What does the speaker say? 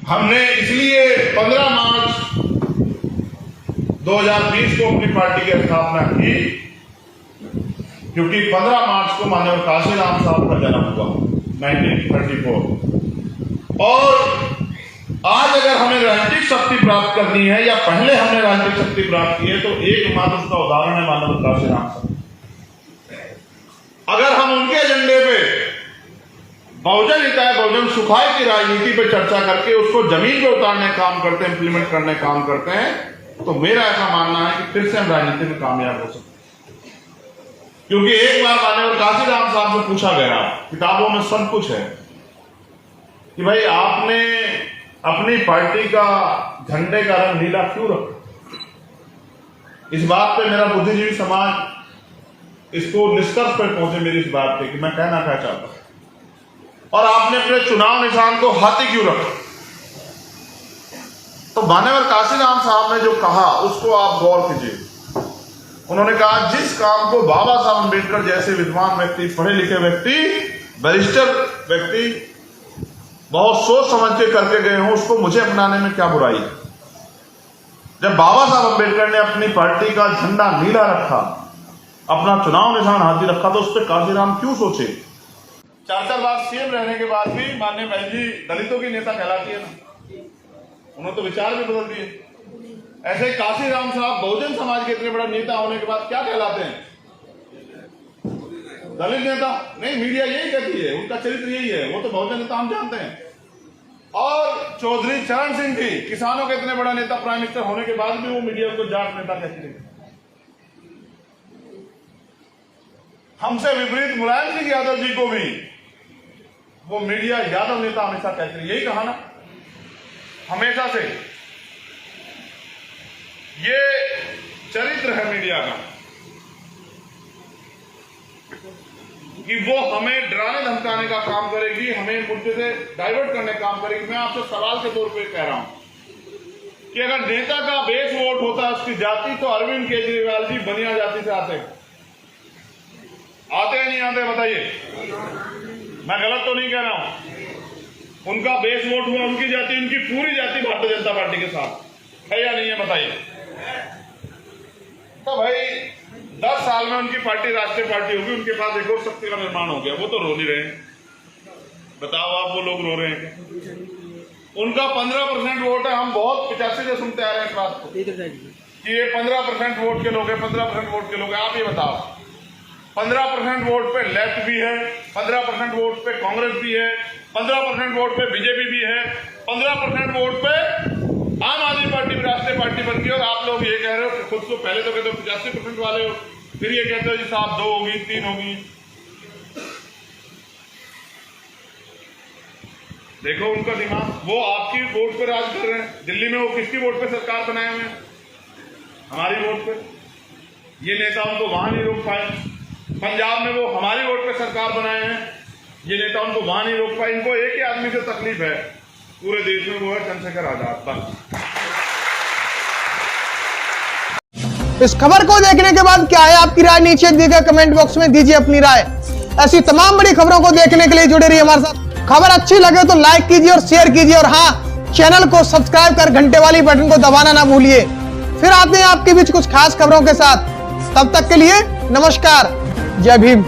हमने इसलिए 15 मार्च 2020 को अपनी पार्टी की स्थापना की क्योंकि 15 मार्च को माननीय काशीराम साहब का जन्म हुआ 1934। और आज अगर हमें राजनीतिक शक्ति प्राप्त करनी है या पहले हमने राजनीतिक शक्ति प्राप्त की है तो एकमात्र उसका उदाहरण है माननीय काशीराम साहब। अगर हम उनके एजेंडे पे बहुजन हिताय बहुजन सुखाय की राजनीति पे चर्चा करके उसको जमीन पे उतारने का काम करते हैं, इंप्लीमेंट करने का काम करते हैं, तो मेरा ऐसा मानना है कि फिर से हम राजनीति में कामयाब हो सकते हैं। क्योंकि एक बार माननीय काशीराम साहब से पूछा गया, किताबों में सब कुछ है, कि भाई आपने अपनी पार्टी का झंडे का रंग नीला क्यों रखा। इस बात पे मेरा बुद्धिजीवी समाज इसको निष्कर्ष पर पहुंचे मेरी इस बात पे कि मैं कहना क्या चाहता हूं। और आपने अपने चुनाव निशान को हाथी क्यों रखा। तो माननीय काशीराम साहब ने जो कहा उसको आप गौर कीजिए। उन्होंने कहा जिस काम को बाबा साहब अम्बेडकर जैसे विद्वान व्यक्ति, पढ़े लिखे व्यक्ति, वरिष्ठ व्यक्ति बहुत सोच समझ के करके गए हों, उसको मुझे अपनाने में क्या बुराई है। जब बाबा साहब अम्बेडकर ने अपनी पार्टी का झंडा नीला रखा, अपना चुनाव निशान हाथी रखा, तो उस पर काशीराम क्यों सोचे। 4 बार सीएम रहने के बाद भी माननीय बहन जी दलितों की नेता कहलाती है ना, उन्होंने तो विचार भी बदल दिए। ऐसे काशीराम साहब बहुजन समाज के इतने बड़ा नेता होने के बाद क्या कहलाते हैं, दलित नेता नहीं। मीडिया यही कहती है, उनका चरित्र यही है, वो तो बहुजन नेता हम जानते हैं। और चौधरी चरण सिंह भी किसानों के इतने बड़ा नेता, प्राइम मिनिस्टर होने के बाद भी वो मीडिया को जाट नेता कहती है। हमसे विपरीत मुलायम सिंह यादव जी को भी वो मीडिया यादव नेता हमेशा कहती है। यही कहा ना हमेशा से, ये चरित्र है मीडिया का कि वो हमें डराने धमकाने का काम करेगी, हमें मुद्दे से डाइवर्ट करने का काम करेगी। मैं आपसे सवाल के तौर पे कह रहा हूं कि अगर नेता का बेस वोट होता है उसकी जाति, तो अरविंद केजरीवाल जी बनिया जाति से आते या नहीं आते, बताइए। मैं गलत तो नहीं कह रहा हूं। उनका बेस वोट हुआ, उनकी जाति, उनकी पूरी जाति भारतीय जनता पार्टी के साथ है या नहीं है, बताइए। तो भाई 10 साल में उनकी पार्टी राष्ट्रीय पार्टी होगी, उनके पास एक और शक्ति का निर्माण हो गया, वो तो रो नहीं रहे हैं। बताओ आप, वो लोग रो रहे हैं क्या? उनका 15% वोट है। हम बहुत 85 से सुनते आ रहे हैं इस बात को कि ये 15% वोट के लोग हैं, 15% वोट के लोग हैं। आप ये बताओ, 15% वोट पे लेफ्ट भी है, 15% वोट पे कांग्रेस भी है, 15% वोट पे बीजेपी भी है, 15% वोट पे आम आदमी पार्टी भी राष्ट्रीय पार्टी बन गई। और आप लोग ये कह रहे हो कि खुद को पहले तो कहते हो 85% वाले हो, फिर ये कहते हो जी साहब 2 होगी, 3 होगी। देखो उनका दिमाग, वो आपकी वोट पे राज कर रहे हैं। दिल्ली में वो किसकी वोट पे सरकार बनाए हुए हैं, हमारी वोट पे। ये नेता उनको वहां नहीं रोक पाए। पंजाब में वो हमारी वोट पे सरकार बनाए हैं, ये नेता उनको वहां नहीं रोक पाए। इनको एक ही आदमी से तकलीफ है पूरे देश में, वो है चंद्रशेखर आजाद। बस। इस खबर को देखने के बाद क्या है आपकी राय, नीचे दिए गए कमेंट बॉक्स में दीजिए अपनी राय। ऐसी तमाम बड़ी खबरों को देखने के लिए जुड़े रहिए हमारे साथ। खबर अच्छी लगे तो लाइक कीजिए और शेयर कीजिए, और हाँ, चैनल को सब्सक्राइब कर घंटे वाली बटन को दबाना ना भूलिए। फिर आते हैं आपके बीच कुछ खास खबरों के साथ। तब तक के लिए नमस्कार, जय भीम।